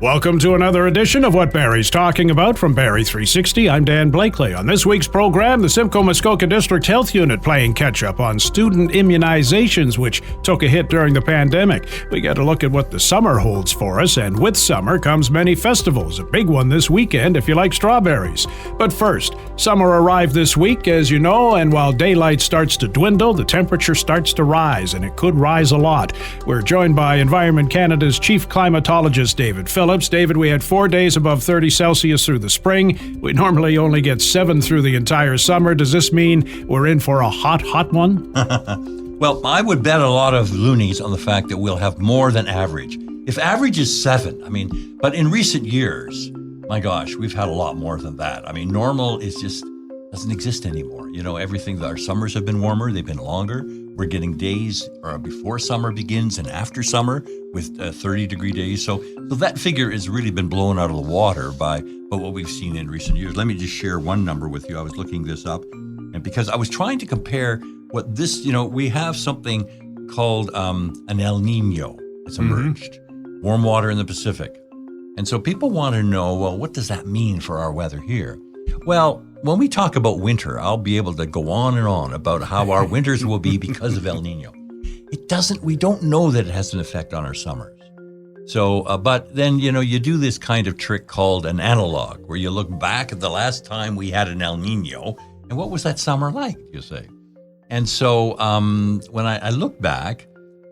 Welcome to another edition of What Barrie's Talking About from Barrie 360. I'm Dan Blakely. On this week's program, the Simcoe-Muskoka District Health Unit playing catch-up on student immunizations, which took a hit during the pandemic. We get a look at what the summer holds for us, and with summer comes many festivals. A big one this weekend if you like strawberries. But first, summer arrived this week, as you know, and while daylight starts to dwindle, the temperature starts to rise, and it could rise a lot. We're joined by Environment Canada's Chief Climatologist, David Phillips. David, we had 4 days above 30 Celsius through the spring. We normally only get 7 through the entire summer. Does this mean we're in for a hot one? Well, I would bet a lot of loonies on the fact that we'll have more than average. If average is 7, but in recent years, my gosh, we've had a lot more than that. Normal is just doesn't exist anymore. Our summers have been warmer, they've been longer. We're getting days before summer begins and after summer with 30-degree days. So that figure has really been blown out of the water by what we've seen in recent years. Let me just share one number with you. I was looking this up, and because I was trying to compare what this, we have something called an El Nino that's emerged, warm water in the Pacific. And so people want to know, well, what does that mean for our weather here? Well, when we talk about winter, I'll be able to go on and on about how our winters will be because of El Nino. We don't know that it has an effect on our summers. So, but then, you do this kind of trick called an analog, where you look back at the last time we had an El Nino, and what was that summer like, you say? And so when I look back,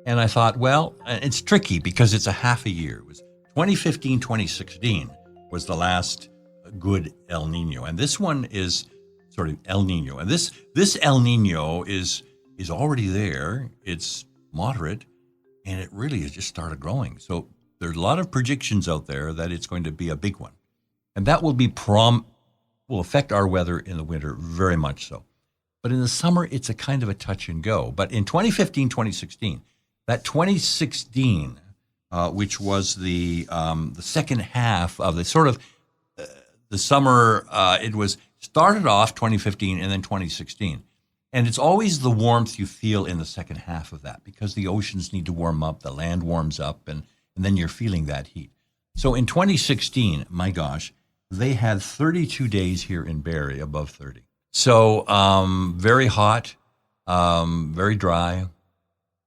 and I thought, well, it's tricky because it's a half a year. It was 2015, 2016 was the last good El Nino, and this one is sort of El Nino, and this El Nino is already there. It's moderate, and it really has just started growing. So there's a lot of predictions out there that it's going to be a big one, and that will affect our weather in the winter very much so. But in the summer, it's a kind of a touch and go. But in 2015, 2016, that 2016, which was the second half of the sort of the summer, it was started off 2015 and then 2016. And it's always the warmth you feel in the second half of that because the oceans need to warm up, the land warms up, and then you're feeling that heat. So in 2016, my gosh, they had 32 days here in Barrie above 30. So very hot, very dry.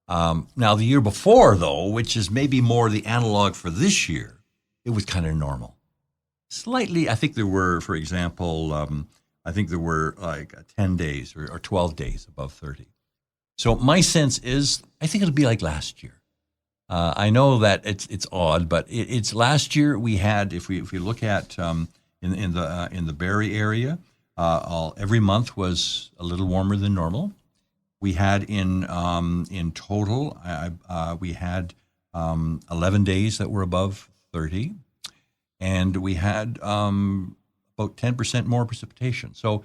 Now the year before, though, which is maybe more the analog for this year, it was kind of normal. Slightly, I think there were, for example, like 10 days or 12 days above 30. So my sense is, I think it'll be like last year. I know that it's odd, but it's last year we had, if we look at in the Barrie area, every month was a little warmer than normal. We had in total, we had 11 days that were above 30. And we had about 10% more precipitation. So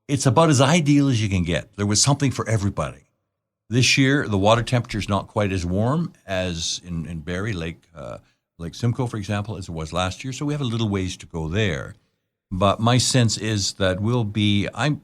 it's about as ideal as you can get. There was something for everybody. This year, the water temperature is not quite as warm as in Barrie, Lake Simcoe, for example, as it was last year. So we have a little ways to go there. But my sense is that I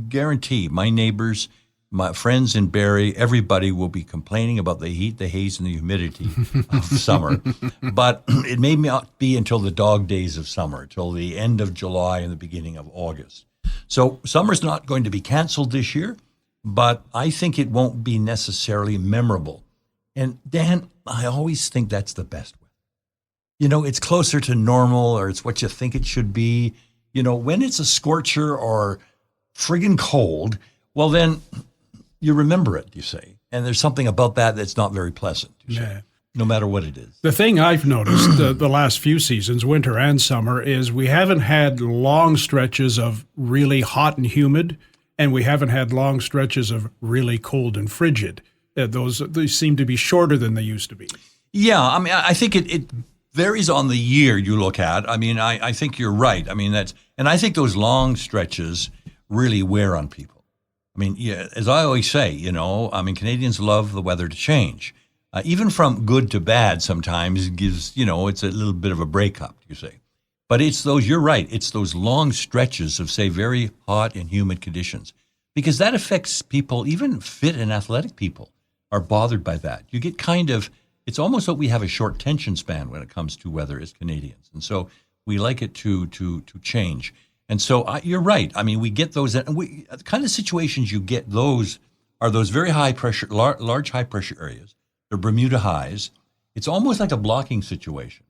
guarantee my neighbors, my friends in Barrie, everybody will be complaining about the heat, the haze, and the humidity of summer. But it may not be until the dog days of summer, till the end of July and the beginning of August. So summer's not going to be canceled this year, but I think it won't be necessarily memorable. And Dan, I always think that's the best way. It's closer to normal, or it's what you think it should be. When it's a scorcher or friggin' cold, well then, you remember it, you say. And there's something about that that's not very pleasant, you say, no matter what it is. The thing I've noticed the last few seasons, winter and summer, is we haven't had long stretches of really hot and humid, and we haven't had long stretches of really cold and frigid. Those seem to be shorter than they used to be. Yeah, I think it varies on the year you look at. I think you're right. And I think those long stretches really wear on people. As I always say, Canadians love the weather to change. Even from good to bad sometimes gives, it's a little bit of a breakup, you say. But you're right, it's those long stretches of, say, very hot and humid conditions. Because that affects people, even fit and athletic people are bothered by that. You get kind of it's almost like we have a short tension span when it comes to weather as Canadians. And so we like it to change. And so you're right. I mean, we get those, and the kind of situations you get those are those very high pressure, large high pressure areas. They're Bermuda highs. It's almost like a blocking situation,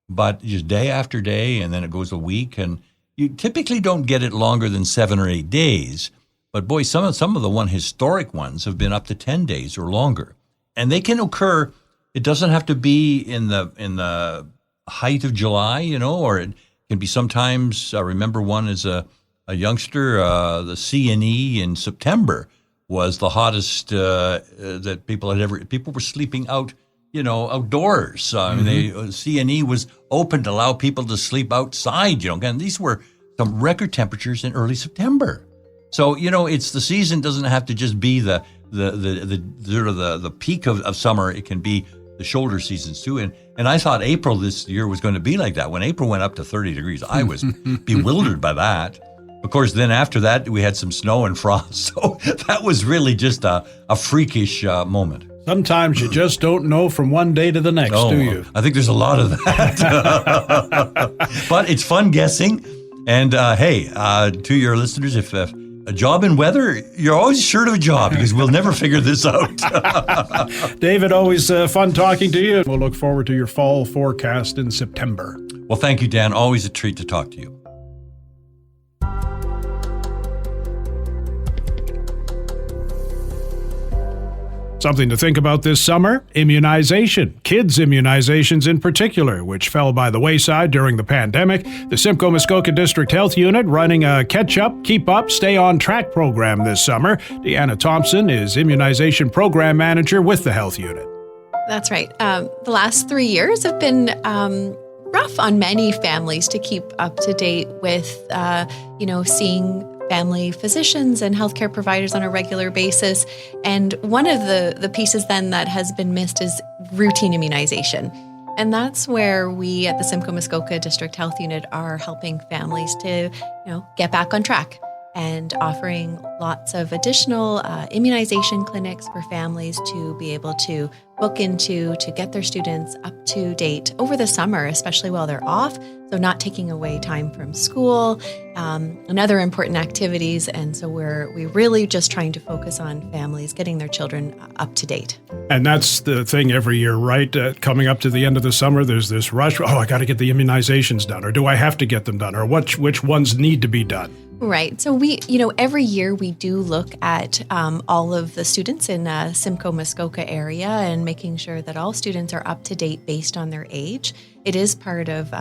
but just day after day, and then it goes a week, and you typically don't get it longer than 7 or 8 days. But boy, some of the historic ones have been up to 10 days or longer, and they can occur. It doesn't have to be in the height of July, or it can be sometimes. I remember one as a youngster, the C&E in September was the hottest that people had ever. People were sleeping out, outdoors. I mean, C&E was open to allow people to sleep outside. Again, these were some record temperatures in early September. So it's the season doesn't have to just be the sort of the peak of summer. It can be the shoulder seasons too. And I thought April this year was going to be like that. When April went up to 30 degrees, I was bewildered by that. Of course, then after that, we had some snow and frost. So that was really just a freakish moment. Sometimes you just don't know from one day to the next, do you? I think there's a lot of that. But it's fun guessing. And hey, to your listeners, if a job in weather, you're always short of a job because we'll never figure this out. David, always fun talking to you. We'll look forward to your fall forecast in September. Well, thank you, Dan. Always a treat to talk to you. Something to think about this summer, immunization, kids' immunizations in particular, which fell by the wayside during the pandemic. The Simcoe Muskoka District Health Unit running a catch-up, keep-up, stay-on-track program this summer. Deanna Thompson is Immunization Program Manager with the Health Unit. That's right. The last 3 years have been rough on many families to keep up to date with, seeing family physicians and healthcare providers on a regular basis. And one of the pieces then that has been missed is routine immunization. And that's where we at the Simcoe Muskoka District Health Unit are helping families to, get back on track and offering lots of additional immunization clinics for families to be able to book into to get their students up to date over the summer, especially while they're off. So not taking away time from school and other important activities. And so we're really just trying to focus on families getting their children up to date. And that's the thing every year, right? Coming up to the end of the summer, there's this rush. Oh, I got to get the immunizations done, or do I have to get them done, or which ones need to be done? Right. So we, every year we do look at all of the students in Simcoe Muskoka area and making sure that all students are up to date based on their age. It is part of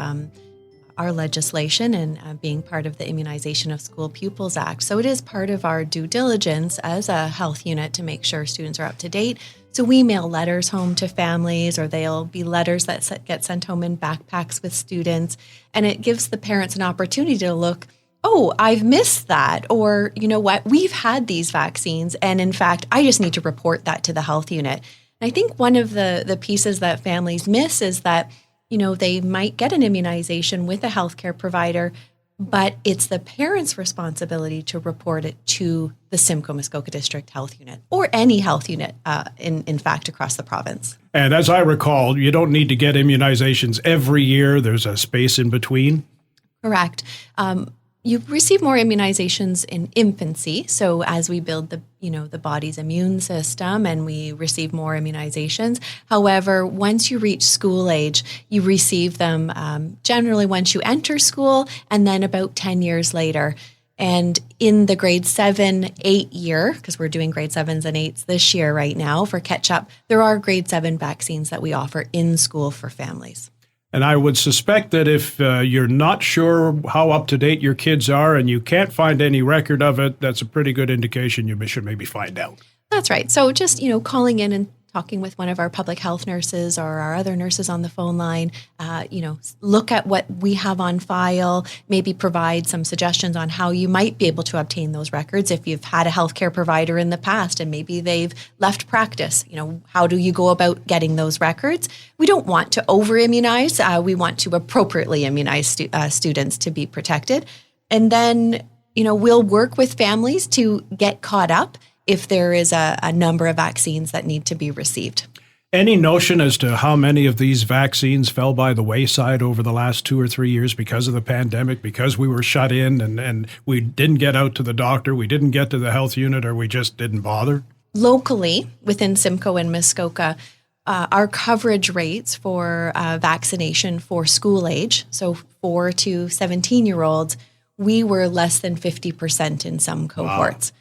our legislation and being part of the Immunization of School Pupils Act. So it is part of our due diligence as a health unit to make sure students are up to date. So we mail letters home to families, or they'll be letters that get sent home in backpacks with students. And it gives the parents an opportunity to look, oh, I've missed that. Or, you know what, we've had these vaccines. And in fact, I just need to report that to the health unit. And I think one of the pieces that families miss is that, they might get an immunization with a healthcare provider, but it's the parent's responsibility to report it to the Simcoe Muskoka District Health Unit or any health unit, in fact, across the province. And as I recall, you don't need to get immunizations every year. There's a space in between. Correct. You receive more immunizations in infancy. So as we build the body's immune system and we receive more immunizations. However, once you reach school age, you receive them generally once you enter school and then about 10 years later. And in the grade 7, 8 year, because we're doing grade 7s and 8s this year right now for catch-up, there are grade 7 vaccines that we offer in school for families. And I would suspect that if you're not sure how up-to-date your kids are and you can't find any record of it, that's a pretty good indication you should maybe find out. That's right. So just, calling in and talking with one of our public health nurses or our other nurses on the phone line, look at what we have on file, maybe provide some suggestions on how you might be able to obtain those records. If you've had a healthcare provider in the past and maybe they've left practice, how do you go about getting those records? We don't want to over-immunize. We want to appropriately immunize students to be protected. And then, we'll work with families to get caught up if there is a number of vaccines that need to be received. Any notion as to how many of these vaccines fell by the wayside over the last 2 or 3 years because of the pandemic, because we were shut in and we didn't get out to the doctor, we didn't get to the health unit, or we just didn't bother? Locally, within Simcoe and Muskoka, our coverage rates for vaccination for school age, so 4 to 17-year-olds, we were less than 50% in some cohorts. Wow.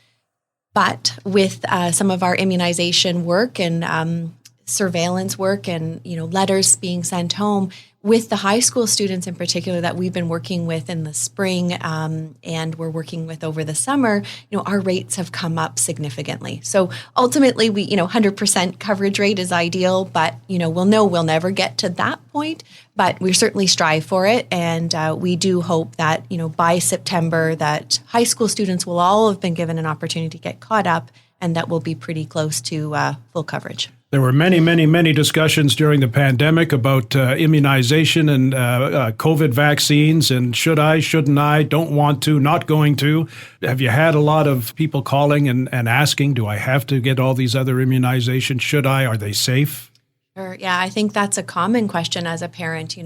But with some of our immunization work and surveillance work and letters being sent home, with the high school students in particular that we've been working with in the spring and we're working with over the summer, our rates have come up significantly. So ultimately, we 100% coverage rate is ideal, but we'll never get to that point. But we certainly strive for it, and we do hope that by September that high school students will all have been given an opportunity to get caught up, and that will be pretty close to full coverage. There were many, many, many discussions during the pandemic about immunization and COVID vaccines and should I, shouldn't I, don't want to, not going to. Have you had a lot of people calling and asking, do I have to get all these other immunizations? Should I? Are they safe? Sure. Yeah, I think that's a common question as a parent.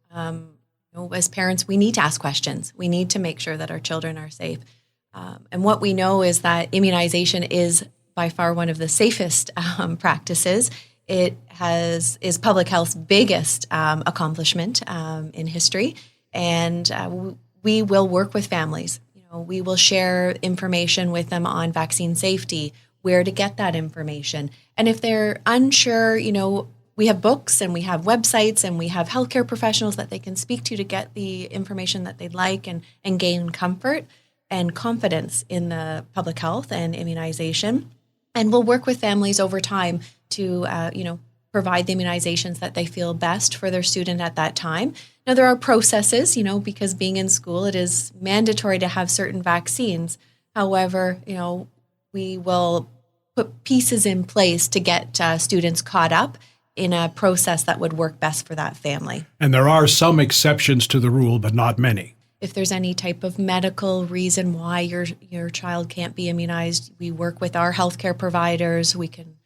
As parents, we need to ask questions. We need to make sure that our children are safe. And what we know is that immunization is by far one of the safest practices. It is public health's biggest accomplishment in history, and we will work with families. We will share information with them on vaccine safety, where to get that information, and if they're unsure, we have books and we have websites and we have healthcare professionals that they can speak to get the information that they'd like and gain comfort and confidence in the public health and immunization. And we'll work with families over time to, provide the immunizations that they feel best for their student at that time. Now, there are processes, because being in school, it is mandatory to have certain vaccines. However, we will put pieces in place to get students caught up in a process that would work best for that family. And there are some exceptions to the rule, but not many. If there's any type of medical reason why your child can't be immunized, we work with our healthcare providers. We can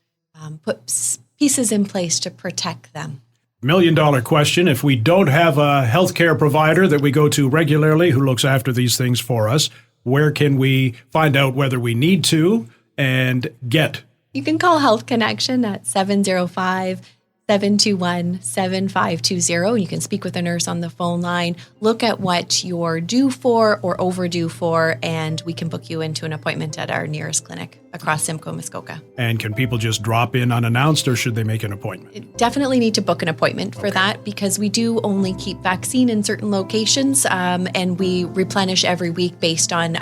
put pieces in place to protect them. $1 million question. If we don't have a healthcare provider that we go to regularly who looks after these things for us, where can we find out whether we need to and get? You can call Health Connection at 705-721-7520. You can speak with a nurse on the phone line, look at what you're due for or overdue for, and we can book you into an appointment at our nearest clinic across Simcoe, Muskoka. And can people just drop in unannounced, or should they make an appointment? You definitely need to book an appointment for that, because we do only keep vaccine in certain locations, and we replenish every week based on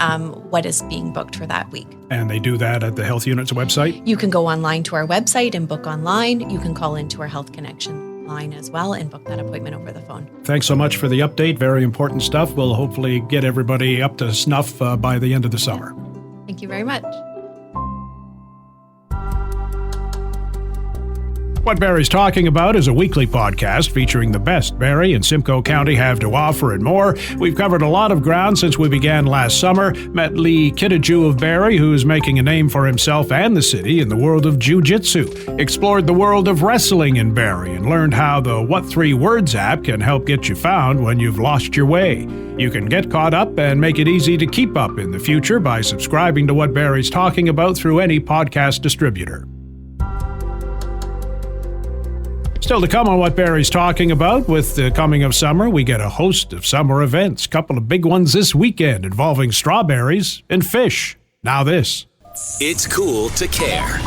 what is being booked for that week. And they do that at the health unit's website? You can go online to our website and book online. You can call into our Health Connection line as well and book that appointment over the phone. Thanks so much for the update. Very important stuff. We'll hopefully get everybody up to snuff by the end of the summer. Thank you very much. What Barrie's Talking About is a weekly podcast featuring the best Barrie and Simcoe County have to offer and more. We've covered a lot of ground since we began last summer. Met Lee Kittiju of Barrie, who's making a name for himself and the city in the world of jiu-jitsu. Explored the world of wrestling in Barrie and learned how the What 3 Words app can help get you found when you've lost your way. You can get caught up and make it easy to keep up in the future by subscribing to What Barrie's Talking About through any podcast distributor. Still to come on What Barrie's Talking About. With the coming of summer, we get a host of summer events. Couple of big ones this weekend involving strawberries and fish. Now this. It's cool to care.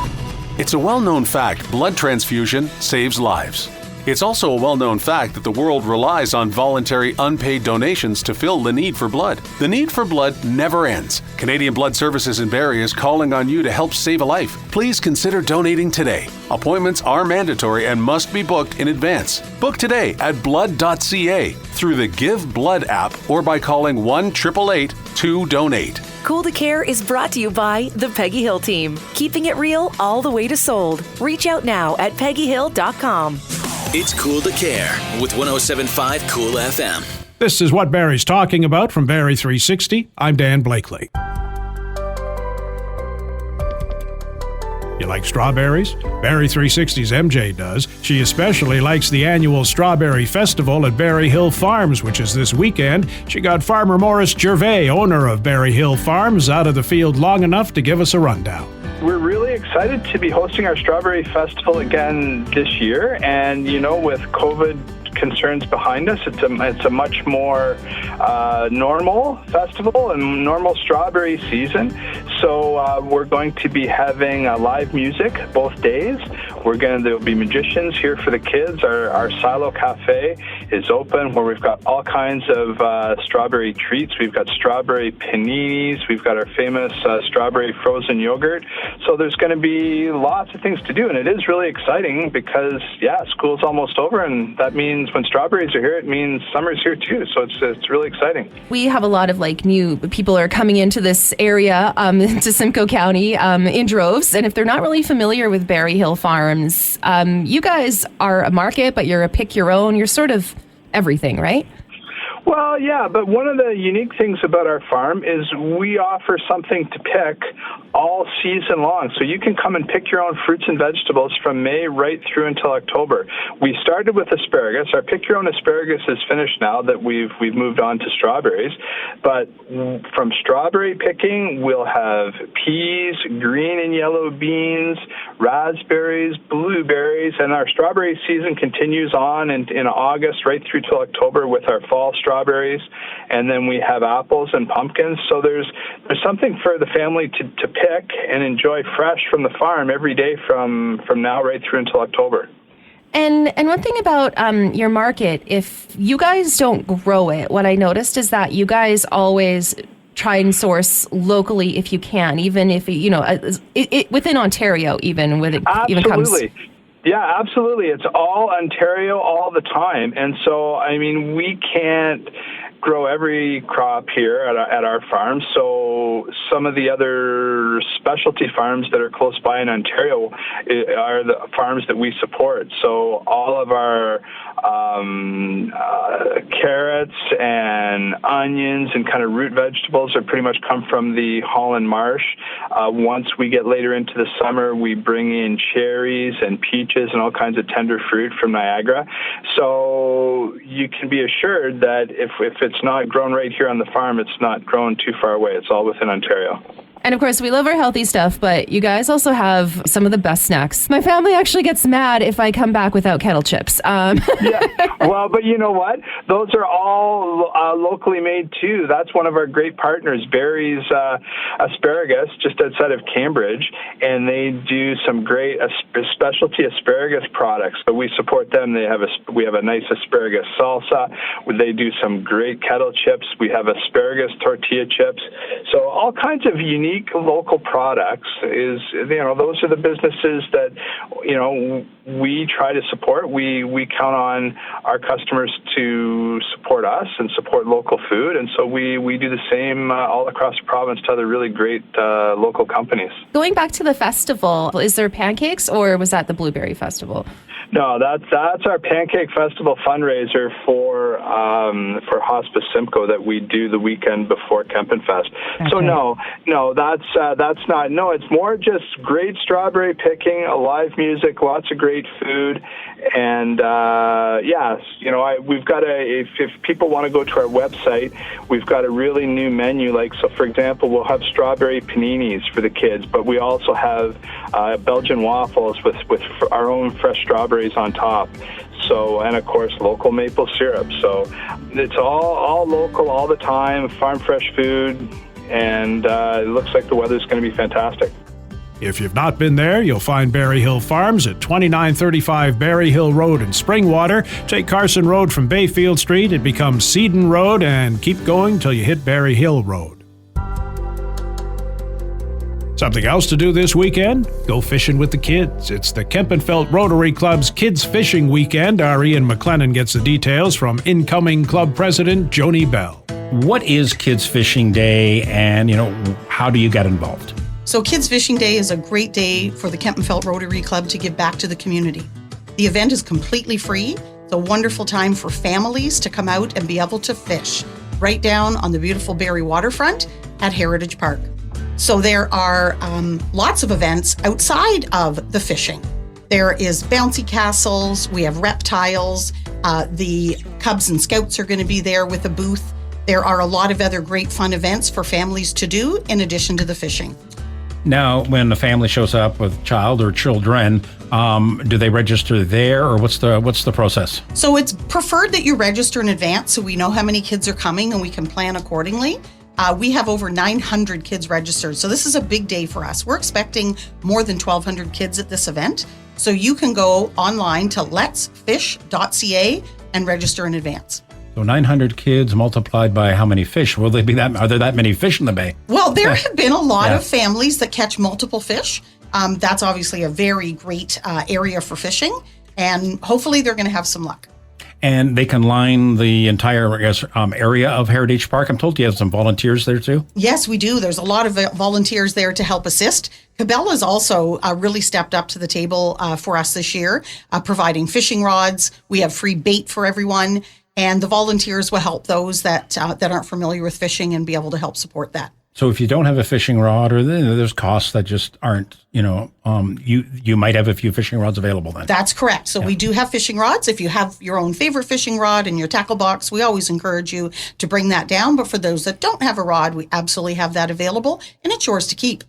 It's a well-known fact blood transfusion saves lives. It's also a well-known fact that the world relies on voluntary unpaid donations to fill the need for blood. The need for blood never ends. Canadian Blood Services in Barrie is calling on you to help save a life. Please consider donating today. Appointments are mandatory and must be booked in advance. Book today at blood.ca through the Give Blood app or by calling 1-888-2-DONATE. Cool to Care is brought to you by the Peggy Hill team, keeping it real all the way to sold. Reach out now at peggyhill.com. It's cool to care with 107.5 Cool FM. This is What Barrie's Talking About from Barrie 360. I'm Dan Blakely. You like strawberries? Barrie 360's MJ does. She especially likes the annual Strawberry Festival at Barrie Hill Farms, which is this weekend. She got Farmer Morris Gervais, owner of Barrie Hill Farms, out of the field long enough to give us a rundown. We're really excited to be hosting our Strawberry Festival again this year. And, with COVID concerns behind us, it's a much more normal festival and normal strawberry season. So we're going to be having live music both days. There'll be magicians here for the kids. Our Silo Cafe is open, where we've got all kinds of strawberry treats. We've got strawberry paninis. We've got our famous strawberry frozen yogurt. So there's going to be lots of things to do, and it is really exciting because, school's almost over, and that means when strawberries are here, it means summer's here too. So it's really exciting. We have a lot of new people are coming into this area, to Simcoe County, in droves. And if they're not really familiar with Barrie Hill Farms, you guys are a market, but you're a pick your own. You're sort of everything, right? Well, yeah, but one of the unique things about our farm is we offer something to pick all season long. So you can come and pick your own fruits and vegetables from May right through until October. We started with asparagus. Our pick your own asparagus is finished now that we've moved on to strawberries. But from strawberry picking, we'll have peas, green and yellow beans, raspberries, blueberries, and our strawberry season continues on in August right through till October with our fall strawberries, and then we have apples and pumpkins. So there's something for the family to pick and enjoy fresh from the farm every day from now right through until October. And one thing about your market, if you guys don't grow it, what I noticed is that you guys always try and source locally if you can, even if within Ontario, even when it even comes. Absolutely. Yeah, absolutely. It's all Ontario all the time. And so, we can't grow every crop here at our farm. So some of the other specialty farms that are close by in Ontario are the farms that we support. So all of our carrots and onions and kind of root vegetables are pretty much come from the Holland Marsh. Once we get later into the summer, we bring in cherries and peaches and all kinds of tender fruit from Niagara. So you can be assured that if it's not grown right here on the farm, it's not grown too far away. It's all within Ontario. And of course, we love our healthy stuff, but you guys also have some of the best snacks. My family actually gets mad if I come back without kettle chips. Yeah, well, but you know what? Those are all locally made too. That's one of our great partners, Barrie's Asparagus, just outside of Cambridge, and they do some great specialty asparagus products. So we support them. We have a nice asparagus salsa. They do some great kettle chips. We have asparagus tortilla chips. So all kinds of unique local products those are the businesses that we try to support. We count on our customers to support us and support local food, and so we do the same all across the province to other really great local companies. Going back to the festival, is there pancakes, or was that the Blueberry Festival? No, that's our Pancake Festival fundraiser for Hospice Simcoe that we do the weekend before Kempenfest. Okay. So no, that's not. No, it's more just great strawberry picking, live music, lots of great food, and we've got if people want to go to our website, we've got a really new menu. So for example, we'll have strawberry paninis for the kids, but we also have Belgian waffles with our own fresh strawberries on top. So, and of course, local maple syrup. So it's all local all the time, farm fresh food, and it looks like the weather's going to be fantastic. If you've not been there, you'll find Barrie Hill Farms at 2935 Barrie Hill Road in Springwater. Take Carson Road from Bayfield Street, it becomes Seaton Road, and keep going till you hit Barrie Hill Road. Something else to do this weekend? Go fishing with the kids. It's the Kempenfelt Rotary Club's Kids Fishing Weekend. Our Ian McLennan gets the details from incoming club president Joni Bell. What is Kids Fishing Day, and how do you get involved? So Kids Fishing Day is a great day for the Kempenfelt Rotary Club to give back to the community. The event is completely free. It's a wonderful time for families to come out and be able to fish right down on the beautiful Barrie waterfront at Heritage Park. So there are lots of events outside of the fishing. There is bouncy castles, we have reptiles, the Cubs and Scouts are going to be there with a booth. There are a lot of other great fun events for families to do in addition to the fishing. Now, when a family shows up with a child or children, do they register there, or what's the process? So it's preferred that you register in advance so we know how many kids are coming and we can plan accordingly. We have over 900 kids registered, so this is a big day for us. We're expecting more than 1,200 kids at this event. So you can go online to letsfish.ca and register in advance. So 900 kids multiplied by how many fish? Are there that many fish in the bay? Well, there have been a lot of families that catch multiple fish. That's obviously a very great area for fishing, and hopefully they're going to have some luck. And they can line the entire, area of Heritage Park. I'm told you have some volunteers there too? Yes, we do. There's a lot of volunteers there to help assist. Cabela's also really stepped up to the table for us this year, providing fishing rods. We have free bait for everyone, and the volunteers will help those that aren't familiar with fishing and be able to help support that. So if you don't have a fishing rod, or there's costs that just aren't, you might have a few fishing rods available then. That's correct. So we do have fishing rods. If you have your own favorite fishing rod in your tackle box, we always encourage you to bring that down. But for those that don't have a rod, we absolutely have that available, and it's yours to keep.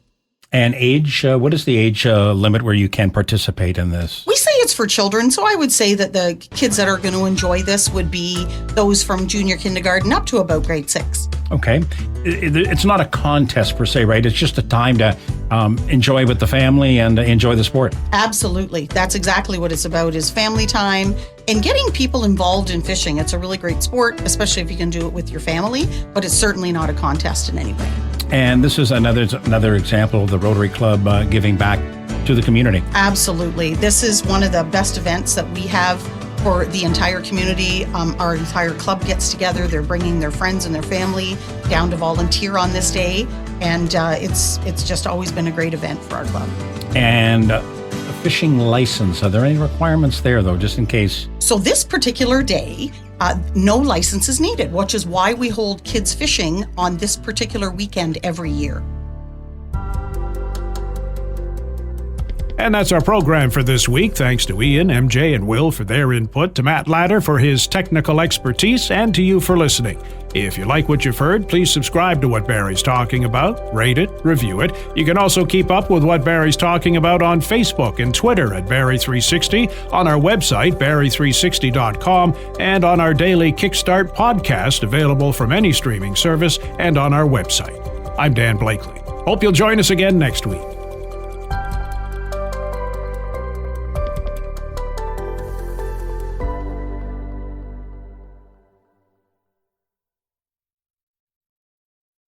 And age, what is the age limit where you can participate in this? We say it's for children, so I would say that the kids that are going to enjoy this would be those from junior kindergarten up to about grade 6. Okay. It's not a contest per se, right? It's just a time to enjoy with the family and enjoy the sport. Absolutely. That's exactly what it's about, is family time and getting people involved in fishing. It's a really great sport, especially if you can do it with your family, but it's certainly not a contest in any way. And this is another example of the Rotary Club giving back to the community. Absolutely. This is one of the best events that we have for the entire community. Our entire club gets together. They're bringing their friends and their family down to volunteer on this day. And it's just always been a great event for our club. And a fishing license, are there any requirements there, though, just in case? So this particular day, no license is needed, which is why we hold kids fishing on this particular weekend every year. And that's our program for this week. Thanks to Ian, MJ, and Will for their input, to Matt Latter for his technical expertise, and to you for listening. If you like what you've heard, please subscribe to What Barrie's Talking About, rate it, review it. You can also keep up with What Barrie's Talking About on Facebook and Twitter at Barrie360, on our website, Barrie360.com, and on our daily Kickstart podcast, available from any streaming service and on our website. I'm Dan Blakely. Hope you'll join us again next week.